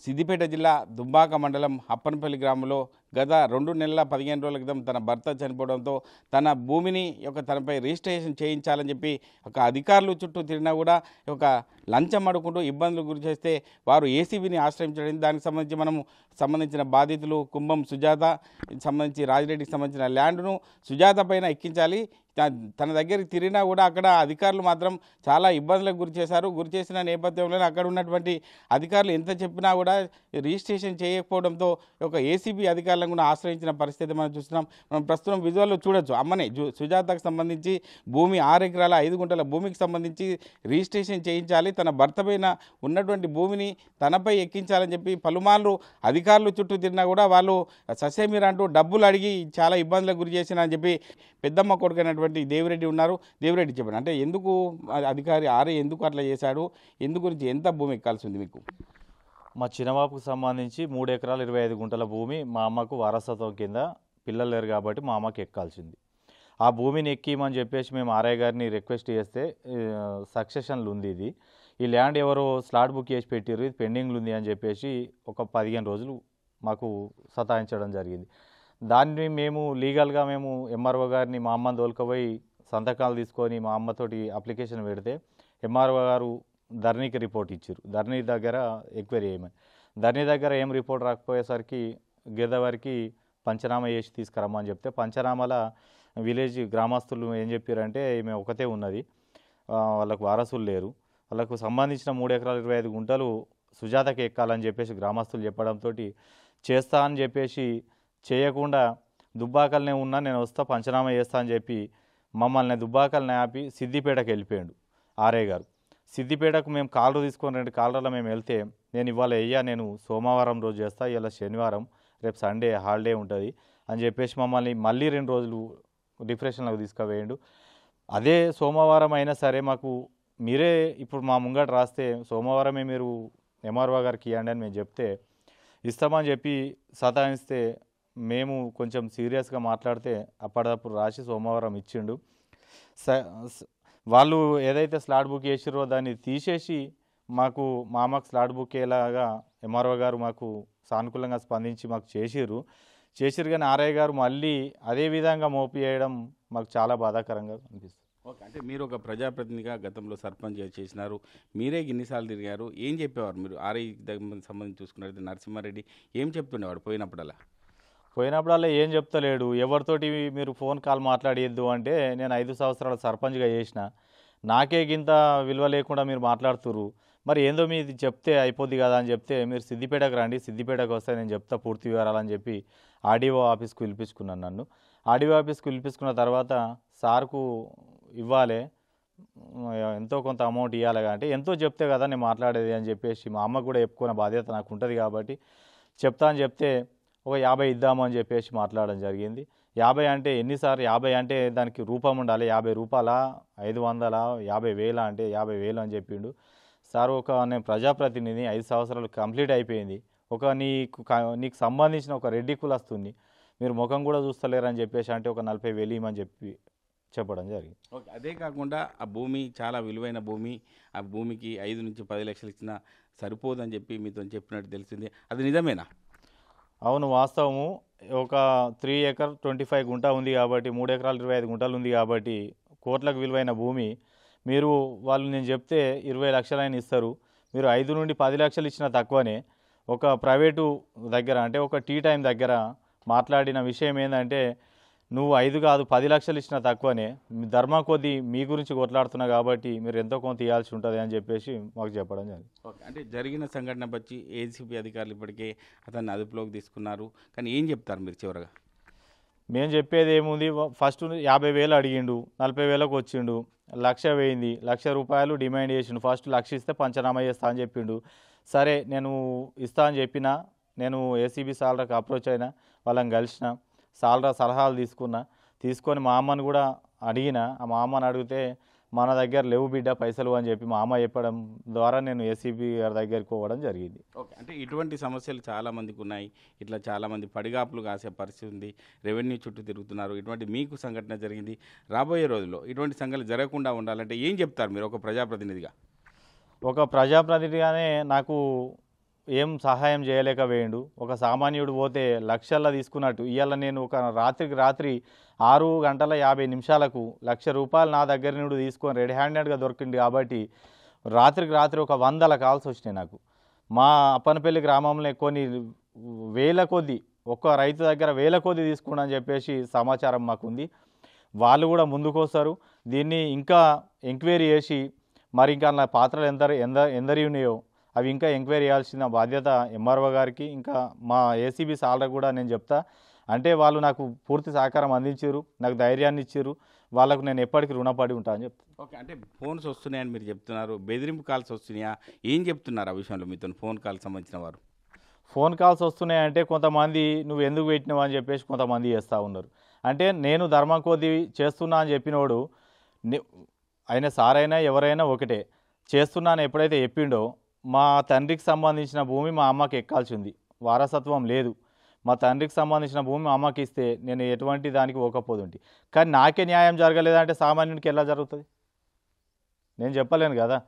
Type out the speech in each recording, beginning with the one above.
సిద్దిపేట జిల్లా దుబ్బాక మండలం అప్పనపల్లి గ్రామంలో గత 2 నెలల 15 రోజుల క్రితం తన భర్త చనిపోవడంతో తన భూమిని తనపై రిజిస్ట్రేషన్ చేయించాలని చెప్పి ఒక అధికారులు చుట్టూ తిరిగినా కూడా ఒక లంచం అడుగుకుంటూ ఇబ్బందులు గురి చేస్తే వారు ఏసీబీని ఆశ్రయించడం. దానికి సంబంధించిన బాధితులు కుంభం సుజాత సంబంధించి రాజిరెడ్డికి సంబంధించిన ల్యాండ్ను సుజాత పైన ఎక్కించాలి. తన దగ్గరికి తిరిగినా కూడా అక్కడ అధికారులు మాత్రం చాలా ఇబ్బందులకు గురి చేసిన నేపథ్యంలో అక్కడ ఉన్నటువంటి అధికారులు ఎంత చెప్పినా కూడా రిజిస్ట్రేషన్ చేయకపోవడంతో ఒక ఏసీబీ అధికారులను కూడా ఆశ్రయించిన పరిస్థితి మనం చూస్తున్నాం. మనం ప్రస్తుతం విజువల్లో చూడొచ్చు. అమ్మనే సుజాతకు సంబంధించి భూమి 6 ఎకరాల 5 గుంటల భూమికి సంబంధించి రిజిస్ట్రేషన్ చేయించాలి, తన భర్త పైన ఉన్నటువంటి భూమిని తనపై ఎక్కించాలని చెప్పి పలుమార్లు అధికారులు చుట్టూ తిరిగినా కూడా వాళ్ళు ససేమిరా అంటూ డబ్బులు అడిగి చాలా ఇబ్బందులకు గురి చేసిన అని చెప్పి పెద్దమ్మ కొడుకైనటువంటి దేవిరెడ్డి ఉన్నారు. దేవిరెడ్డి చెప్పండి, అంటే ఎందుకు అధికారి ఆర్ఐ ఎందుకు అట్లా చేశాడు, ఎందు గురించి ఎంత భూమి ఎక్కాల్సి ఉంది మీకు? మా చిన్నబాబుకు సంబంధించి 3 ఎకరాల 25 గుంటల భూమి మా అమ్మకు వారసత్వం కింద పిల్లలు లేరు కాబట్టి మా అమ్మకి ఎక్కాల్సింది. ఆ భూమిని ఎక్కిమని చెప్పేసి మేము ఆర్ఐ గారిని రిక్వెస్ట్ చేస్తే సక్సెషన్లు ఉంది, ఈ ల్యాండ్ ఎవరో స్లాట్ బుక్ చేసి పెట్టారు, ఇది పెండింగ్లు ఉంది అని చెప్పేసి ఒక 15 రోజులు మాకు సతాయించడం జరిగింది. దాన్ని మేము లీగల్గా మేము ఎంఆర్ఓ గారిని మా అమ్మని తోలుకపోయి సంతకాలు తీసుకొని మా అమ్మతోటి అప్లికేషన్ పెడితే ఎంఆర్ఓ గారు ధరణికి రిపోర్ట్ ఇచ్చారు. ధరణి దగ్గర ఎంక్వైరీ చేయమని. ధరణి దగ్గర ఏం రిపోర్ట్ రాకపోయేసరికి గిరిదవారికి పంచనామా చేసి తీసుకురమ్మని చెప్తే పంచనామాల విలేజ్ గ్రామస్తులు ఏం చెప్పారంటే ఈమె ఒకతే ఉన్నది, వాళ్ళకు వారసులు లేరు, వాళ్ళకు సంబంధించిన 3 ఎకరాల 25 గుంటలు సుజాతకి ఎక్కాలని చెప్పేసి గ్రామస్తులు చెప్పడంతో చేస్తా అని చెప్పేసి చేయకుండా దుబ్బాకలనే ఉన్నా నేను వస్తా పంచనామా చేస్తా అని చెప్పి మమ్మల్ని దుబ్బాకల్ని ఆపి సిద్దిపేటకు వెళ్ళిపోయాడు ఆర్ఐ గారు. సిద్దిపేటకు మేము కాలరు తీసుకొని 2 కాలర్లో మేము వెళ్తే నేను ఇవాళ నేను సోమవారం రోజు చేస్తా, ఇలా శనివారం, రేపు సండే హాలిడే ఉంటుంది అని చెప్పేసి మమ్మల్ని మళ్ళీ 2 రోజులు డిప్రెషన్లోకి తీసుకువేయండు. అదే సోమవారం అయినా సరే మాకు మీరే ఇప్పుడు మా ముంగట రాస్తే సోమవారమే మీరు ఎంఆర్ఓ గారికి ఇవ్వండి అని మేము చెప్తే ఇస్తామని చెప్పి సతాయిస్తే మేము కొంచెం సీరియస్గా మాట్లాడితే అప్పటిదప్పుడు రాసి సోమవారం ఇచ్చిండు. వాళ్ళు ఏదైతే స్లాట్ బుక్ చేసిరో దాన్ని తీసేసి మాకు మా అమ్మకు స్లాట్ బుక్ అయ్యేలాగా ఎంఆర్ఓ గారు మాకు సానుకూలంగా స్పందించి మాకు చేసిరు కానీ ఆర్ఐ గారు మళ్ళీ అదే విధంగా మోపివేయడం మాకు చాలా బాధాకరంగా అనిపిస్తుంది. ఓకే, అంటే మీరు ఒక ప్రజాప్రతినిధిగా గతంలో సర్పంచ్ చేసినారు, మీరే ఇన్నిసార్లు తిరిగారు, ఏం చెప్పేవారు మీరు? ఆర్ఐ సంబంధించి చూసుకున్నట్టు నరసింహారెడ్డి ఏం చెప్తుండేవాడు పోయినప్పుడల్లా? ఏం చెప్తలేడు. ఎవరితోటి మీరు ఫోన్ కాల్ మాట్లాడేద్దు అంటే నేను 5 సంవత్సరాలు సర్పంచ్గా చేసిన, నాకే గింత విలువ లేకుండా మీరు మాట్లాడుతురు, మరి ఏందో మీది చెప్తే అయిపోద్ది కదా అని చెప్తే మీరు సిద్దిపేటకు రండి, సిద్దిపేటకు వస్తే నేను చెప్తా పూర్తి వివరాలని చెప్పి ఆర్డీఓ ఆఫీస్కు పిలిపించుకున్నాను. నన్ను ఆర్డీఓ ఆఫీస్కు పిలిపించుకున్న తర్వాత సార్కు ఇవ్వాలి, ఎంతో కొంత అమౌంట్ ఇవ్వాలి అంటే ఎంతో చెప్తే కదా నేను మాట్లాడేది అని చెప్పేసి మా అమ్మ కూడా చెప్పుకునే బాధ్యత నాకు ఉంటుంది కాబట్టి చెప్తా అని చెప్తే ఒక 50 ఇద్దాము అని చెప్పేసి మాట్లాడడం జరిగింది. 50 అంటే ఎన్నిసార్లు 50 అంటే దానికి రూపం ఉండాలి, 50 రూపాయల 500 50,000 అంటే 50,000 అని చెప్పిండు సార్. నేను ప్రజాప్రతినిధి, 5 సంవత్సరాలు కంప్లీట్ అయిపోయింది, నీకు సంబంధించిన ఒక రెడ్డి కులస్తుంది, మీరు ముఖం కూడా చూస్తలేరని చెప్పేసి అంటే ఒక 40,000 ఇవ్వమని చెప్పడం జరిగింది. ఓకే, అదే కాకుండా ఆ భూమి చాలా విలువైన భూమి, ఆ భూమికి 5 నుంచి 10 లక్షలు ఇచ్చినా సరిపోదని చెప్పి మీతో చెప్పినట్టు తెలిసింది, అది నిజమేనా? అవును, వాస్తవము. ఒక 3 ఎకర్ 25 గుంట ఉంది కాబట్టి 3 ఎకరాలు 25 గుంటలు ఉంది కాబట్టి కోట్లకు విలువైన భూమి వాళ్ళు నేను చెప్తే 20 లక్షలైన ఇస్తారు, మీరు 5 నుండి 10 లక్షలు ఇచ్చినా తక్కువనే. ఒక ప్రైవేటు దగ్గర అంటే ఒక టీ టైం దగ్గర మాట్లాడిన విషయం ఏంటంటే నువ్వు 5 కాదు 10 లక్షలు ఇచ్చినా తక్కువనే, ధర్మం కొద్దీ మీ గురించి కొట్లాడుతున్నా కాబట్టి మీరు ఎంతో కొంత ఇవ్వాల్సి ఉంటుంది అని చెప్పేసి మాకు చెప్పడం జరిగింది. ఓకే, అంటే జరిగిన సంఘటన బట్టి ఏసీబీ అధికారులు ఇప్పటికే అతన్ని అదుపులోకి తీసుకున్నారు, కానీ ఏం చెప్తారు మీరు చివరగా? మేము చెప్పేది ఏముంది, ఫస్ట్ 50,000 అడిగిండు, 40,000కు వచ్చిండు, 1,00,000 పోయింది, 1,00,000 రూపాయలు డిమాండ్ చేసిండు. ఫస్ట్ 1,00,000 ఇస్తే పంచనామా చేస్తా అని చెప్పిండు. సరే నేను ఇస్తా అని చెప్పిన, నేను ఏసీబీ సాలరాకి అప్రోచ్ అయినా, వాళ్ళని కలిసిన, సాలరా సలహాలు తీసుకొని మా అమ్మని కూడా అడిగిన. మా అమ్మని అడిగితే మన దగ్గర లేవు బిడ్డ పైసలు అని చెప్పి మా అమ్మ చెప్పడం ద్వారా నేను ఏసీబీ గారి దగ్గరికి పోవడం జరిగింది. ఓకే, అంటే ఇటువంటి సమస్యలు చాలామందికి ఉన్నాయి, ఇట్లా చాలామంది పడిగాపులు కాసే పరిస్థితి ఉంది, రెవెన్యూ చుట్టూ తిరుగుతున్నారు, ఇటువంటి మీకు సంఘటన జరిగింది. రాబోయే రోజుల్లో ఇటువంటి సంఘటనలు జరగకుండా ఉండాలంటే ఏం చెప్తారు మీరు ఒక ప్రజాప్రతినిధిగా? ఒక ప్రజాప్రతినిధిగానే నాకు ఏం సహాయం చేయలేకపోయిండు. ఒక సామాన్యుడు పోతే లక్షల్లో తీసుకున్నట్టు ఇవాళ నేను ఒక రాత్రికి రాత్రి 6:50 1,00,000 నా దగ్గర నుండి తీసుకొని రెడీ హ్యాండెడ్గా దొరికింది కాబట్టి రాత్రికి రాత్రి ఒక 100 కాల్స్ వచ్చినాయి నాకు. మా అప్పనపల్లి గ్రామంలో కొన్ని వేల కొద్ది, ఒక్క రైతు దగ్గర వేల కొద్ది తీసుకుని చెప్పేసి సమాచారం మాకుంది. వాళ్ళు కూడా ముందుకు వస్తారు. దీన్ని ఇంకా ఎంక్వైరీ చేసి మరి ఇంకా నా పాత్రలు ఎందరి ఉన్నాయో అవి ఇంకా ఎంక్వైరీ చేయాల్సిన బాధ్యత ఎంఆర్ఓ గారికి, ఇంకా మా ఏసీబీ సార్లకు కూడా నేను చెప్తా. అంటే వాళ్ళు నాకు పూర్తి సహకారం అందించారు, నాకు ధైర్యాన్ని ఇచ్చారు. వాళ్ళకు నేను ఎప్పటికీ రుణపడి ఉంటా అని చెప్తాను. ఓకే, అంటే ఫోన్స్ వస్తున్నాయని మీరు చెప్తున్నారు, బెదిరింపు కాల్స్ వస్తున్నాయా, ఏం చెప్తున్నారు ఆ విషయంలో మీతో ఫోన్ కాల్ సంబంధించిన వారు? ఫోన్ కాల్స్ వస్తున్నాయంటే కొంతమంది నువ్వు ఎందుకు పెట్టినావు అని చెప్పేసి కొంతమంది చేస్తూ ఉన్నారు. అంటే నేను ధర్మం కొద్ది చేస్తున్నా అని చెప్పినోడు ఆయన సారైనా ఎవరైనా ఒకటే. చేస్తున్నాను ఎప్పుడైతే చెప్పిండో మా తండ్రికి సంబంధించిన భూమి మా అమ్మకి ఎక్కాల్సింది, వారసత్వం లేదు. మా తండ్రికి సంబంధించిన భూమి మా అమ్మకి ఇస్తే నేను ఎటువంటి దానికి పోకపోతుంటే, కానీ నాకే న్యాయం జరగలేదంటే సామాన్యుడికి ఎలా జరుగుతుంది? నేను చెప్పలేను కదా.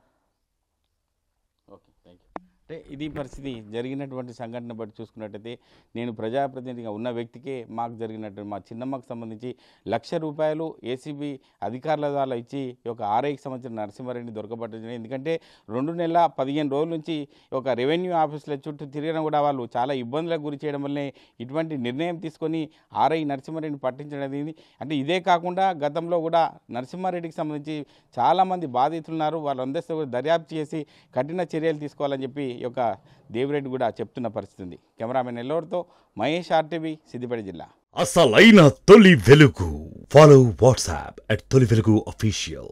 Okay, thank you. అంటే ఇది పరిస్థితి. జరిగినటువంటి సంఘటన బట్టి చూసుకున్నట్టయితే నేను ప్రజాప్రతినిధిగా ఉన్న వ్యక్తికే మాకు జరిగినటువంటి మా చిన్నమ్మకు సంబంధించి ₹1,00,000 ఏసీబీ అధికారుల ద్వారా ఇచ్చి ఒక ఆర్ఐకి సంబంధించిన నరసింహారెడ్డి దొరకబట్టింది. ఎందుకంటే 2 నెలల 15 రోజుల నుంచి ఒక రెవెన్యూ ఆఫీసుల చుట్టూ తిరగడం కూడా వాళ్ళు చాలా ఇబ్బందులకు గురి చేయడం వల్లనే ఇటువంటి నిర్ణయం తీసుకొని ఆర్ఐ నరసింహారెడ్డిని పట్టించడం జరిగింది. అంటే ఇదే కాకుండా గతంలో కూడా నరసింహారెడ్డికి సంబంధించి చాలామంది బాధితులున్నారు. వాళ్ళందరితో కూడా దర్యాప్తు చేసి కఠిన చర్యలు తీసుకోవాలని చెప్పి ఈ యొక్క దేవిరెడ్డి కూడా చెప్తున్న పరిస్థితి ఉంది. కెమెరామెన్ ఎల్లవరితో మహేష్, RTV, సిద్దిపేట జిల్లా. అసలైన తొలి వెలుగు. ఫాలో వాట్సాప్ @తొలి వెలుగు official.